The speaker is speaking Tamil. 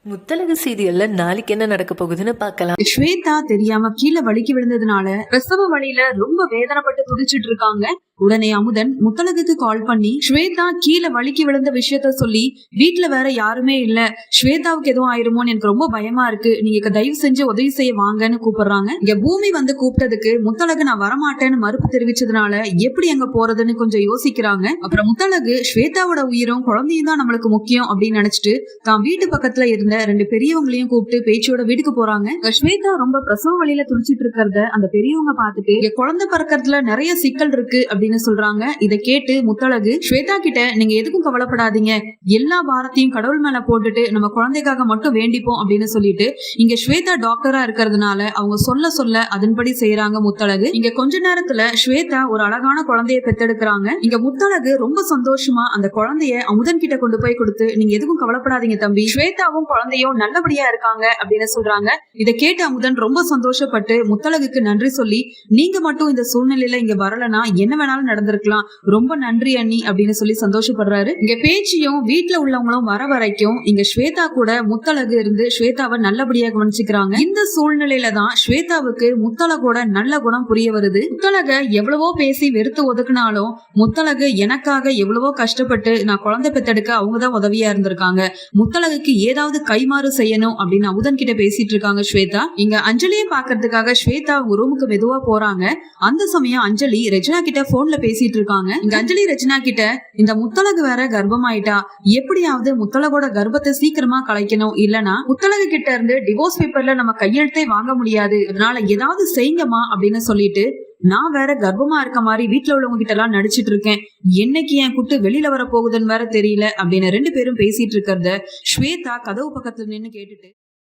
முத்தழகு சீரியல்ல நாளைக்கு என்ன நடக்க போகுதுன்னு பார்க்கலாம். ஸ்வேதா தெரியாம கீழே வலிக்கு விழுந்ததுனால பிரசவ வழியில ரொம்ப வேதனைப்பட்டு துடிச்சிட்டு இருக்காங்க. உடனே அமுதன் முத்தழகுக்கு கால் பண்ணி ஸ்வேதா கீழே வலிக்கு விழுந்த விஷயத்த சொல்லி, வீட்டுல வேற யாருமே இல்ல, ஸ்வேதாவுக்கு எதுவும் ஆயிருமோன்னு எனக்கு ரொம்ப பயமா இருக்கு, நீங்க தயவு செஞ்சு உதவி செய்ய வாங்கன்னு கூப்பிடுறாங்க. இங்க பூமி வந்து கூப்பிட்டதுக்கு முத்தழகு நான் வரமாட்டேன்னு மறுப்பு தெரிவிச்சதுனால எப்படி அங்க போறதுன்னு கொஞ்சம் யோசிக்கிறாங்க. அப்புறம் முத்தழகு ஸ்வேதாவோட உயிரும் குழந்தையும் தான் நம்மளுக்கு முக்கியம் அப்படின்னு நினைச்சிட்டு தான் வீட்டு பக்கத்துல இருந்த 2 பெரியவங்களையும் கூப்பிட்டு பேச்சோட வீட்டுக்கு போறாங்க. ஸ்வேதா ரொம்ப பிரசவ வழியில துடிச்சிட்டு இருக்கிறத அந்த பெரியவங்க பார்த்துட்டு குழந்தை பிறக்கிறதுல நிறைய சிக்கல் இருக்கு அப்படின்னு சொல்றாங்க. இதை கேட்டு முத்தழகு ஸ்வேதா கிட்ட, நீங்க எதுக்கும் கவலைப்படாதீங்க, எல்லா பாரத்தையும் கடவுள் மேல போட்டுட்டு நம்ம குழந்தைக்காக மட்டும் வேண்டிப்போம் அப்படின்னு சொல்லிட்டு இங்க ஸ்வேதா டாக்டரா இருக்கிறதுனால அவங்க சொல்ல சொல்ல அதன்படி செய்யறாங்க முத்தழகு. இங்க கொஞ்ச நேரத்துல ஸ்வேதா ஒரு அழகான குழந்தைய பெத்தெடுக்கிறாங்க. இங்க முத்தழகு ரொம்ப சந்தோஷமா அந்த குழந்தைய அமுதன் கிட்ட கொண்டு போய் கொடுத்து, நீங்க எதுக்கும் கவலைப்படாதீங்க தம்பி, ஸ்வேதாவும் குழந்தையும் நல்லபடியா இருக்காங்க அப்படின்னு சொல்றாங்க. இதை கேட்டு அமுதன் ரொம்ப சந்தோஷப்பட்டு முத்தழகுக்கு நன்றி சொல்லி, நீங்க மட்டும் இந்த சூழ்நிலையில இங்க வரலனா என்ன வேணாலும் நடந்திருக்கலாம், ரொம்ப நன்றி அண்ணி அப்படின்னு சொல்லி சந்தோஷப்படுறாரு. இங்க பேச்சியும் வீட்டுல உள்ளவங்களும் வர வரைக்கும் இங்க ஸ்வேதா கூட முத்தழகு இருந்து ஸ்வேதாவை நல்லபடியா கவனிச்சுக்கிறாங்க. இந்த சூழ்நிலையில தான் ஸ்வேதாவுக்கு முத்தழகோட நல்ல குணம் புரிய வருது. முத்தழக எவ்வளவோ பேசி வெறுத்து ஒதுக்குனாலும் முத்தழகு எனக்காக எவ்வளவோ கஷ்டப்பட்டு நான் குழந்தை பெத்தெடுக்க அவங்கதான் உதவியா இருந்திருக்காங்க, முத்தழகுக்கு ஏதாவது கைமாறு செய்யணும் அப்படின்னு அமுதன் கிட்ட பேசிட்டு இருக்காங்க ஸ்வேதா. இங்க அஞ்சலியை பாக்குறதுக்காக ஸ்வேதா அவங்க ரூமுக்கு மெதுவா போறாங்க. அந்த சமயம் அஞ்சலி ரெஜினா கிட்ட போன்ல பேசிட்டு இருக்காங்க. இங்க அஞ்சலி ரெஜினா கிட்ட, இந்த முத்தழகு வேற கர்ப்பமாயிட்டா, எப்படியாவது முத்தழகோட கர்ப்பத்தை சீக்கிரமா கலைக்கணும், இல்லனா முத்தழகு கிட்ட இருந்து டிவோர்ஸ் பேப்பர்ல நம்ம கையெழுத்தே வாங்க முடியாது, அதனால ஏதாவது செய்யுங்கம்மா அப்படின்னு சொல்லிட்டு, நான் வேற கர்ப்பமா இருக்க மாதிரி வீட்டுல உள்ளவங்க கிட்ட எல்லாம் நடிச்சிட்டு இருக்கேன், என்னைக்கு என் குட்டு வெளியில வர போகுதுன்னு வேற தெரியல அப்படின்னு 2 பேரும் பேசிட்டு இருக்கிறத ஸ்வேதா கதவு பக்கத்துல நின்னு கேட்டுட்டு